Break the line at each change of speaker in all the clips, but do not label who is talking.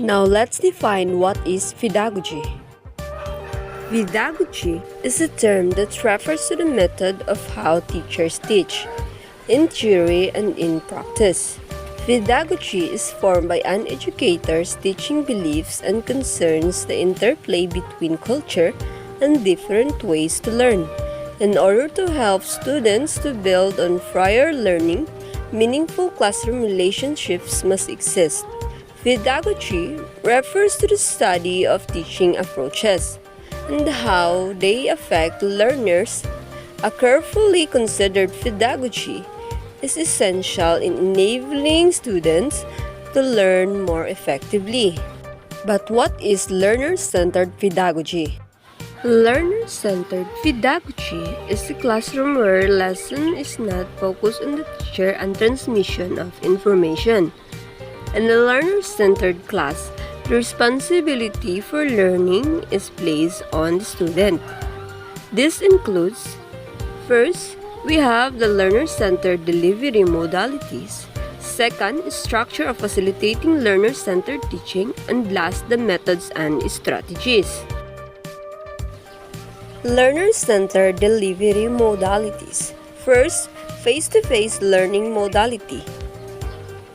Now let's define what is pedagogy. Pedagogy is a term that refers to the method of how teachers teach, in theory and in practice. Pedagogy is formed by an educator's teaching beliefs and concerns the interplay between culture and different ways to learn. In order to help students to build on prior learning, meaningful classroom relationships must exist. Pedagogy refers to the study of teaching approaches and how they affect learners. A carefully considered pedagogy is essential in enabling students to learn more effectively. But what is learner-centered pedagogy? Learner-centered pedagogy is a classroom where lesson is not focused on the teacher and transmission of information. In a learner-centered class, the responsibility for learning is placed on the student. This includes, first, we have the learner-centered delivery modalities. Second, structure of facilitating learner-centered teaching. And last, the methods and strategies. Learner-centered delivery modalities. First, face-to-face learning modality.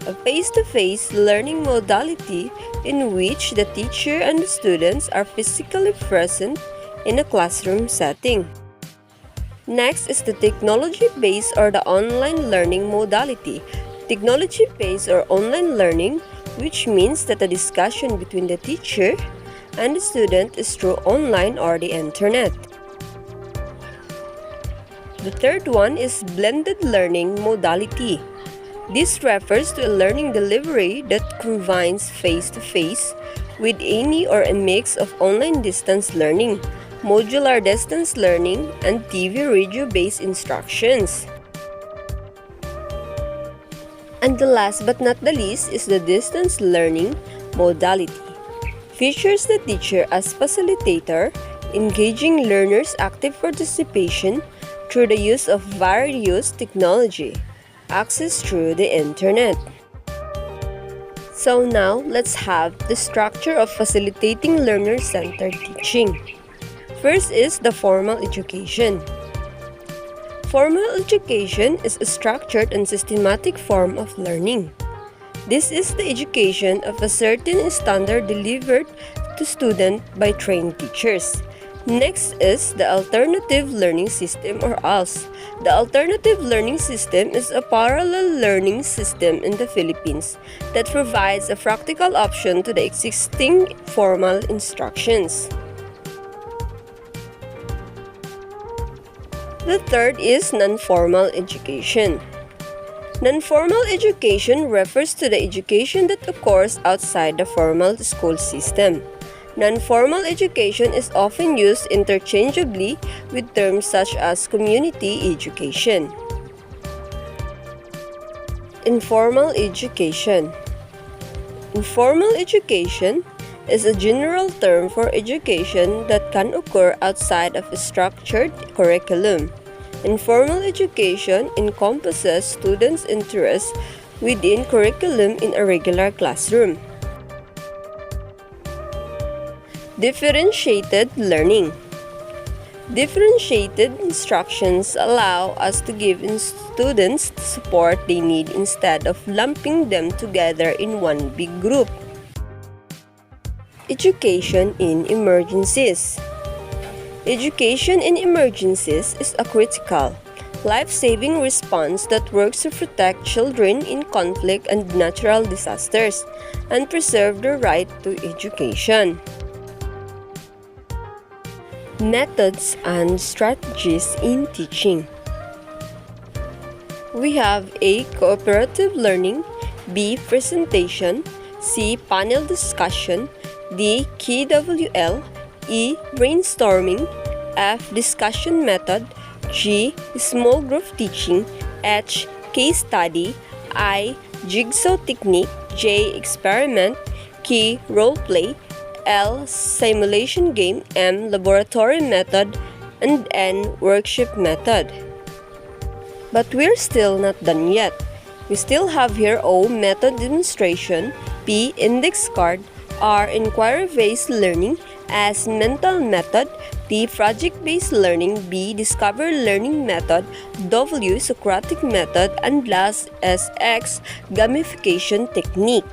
A face-to-face learning modality in which the teacher and the students are physically present in a classroom setting. Next is the technology-based or the online learning modality. Technology-based or online learning, which means that the discussion between the teacher and the student is through online or the internet. The third one is blended learning modality. This refers to a learning delivery that combines face-to-face with any or a mix of online distance learning, modular distance learning, and TV radio-based instructions. And the last but not the least is the distance learning modality. Features the teacher as facilitator, engaging learners' active participation through the use of various technology, access through the internet. So now, let's have the structure of facilitating learner-centered teaching. First is the formal education. Formal education is a structured and systematic form of learning. This is the education of a certain standard delivered to students by trained teachers. Next is the alternative learning system or ALS. The alternative learning system is a parallel learning system in the Philippines that provides a practical option to the existing formal instructions. The third is non-formal education. Non-formal education refers to the education that occurs outside the formal school system. Non-formal education is often used interchangeably with terms such as community education. Informal education. Informal education is a general term for education that can occur outside of a structured curriculum. Informal education encompasses students' interests within curriculum in a regular classroom. Differentiated learning. Differentiated instructions allow us to give students the support they need instead of lumping them together in one big group. Education in emergencies. Education in emergencies is a critical, life-saving response that works to protect children in conflict and natural disasters and preserve their right to education. Methods and strategies in teaching. We have A. Cooperative learning, B. Presentation, C. Panel discussion, D. KWL, E. Brainstorming, F. Discussion method, G. Small group teaching, H. Case study, I. Jigsaw technique, J. Experiment, K. Role play, L. Simulation game, M. Laboratory method, and N. Workshop method. But we're still not done yet. We still have here O. Method demonstration, P. Index card, R. Inquiry-based learning. S. Mental method. T. Project-based learning. B. Discover learning method. W. Socratic method. And last S. X. Gamification technique.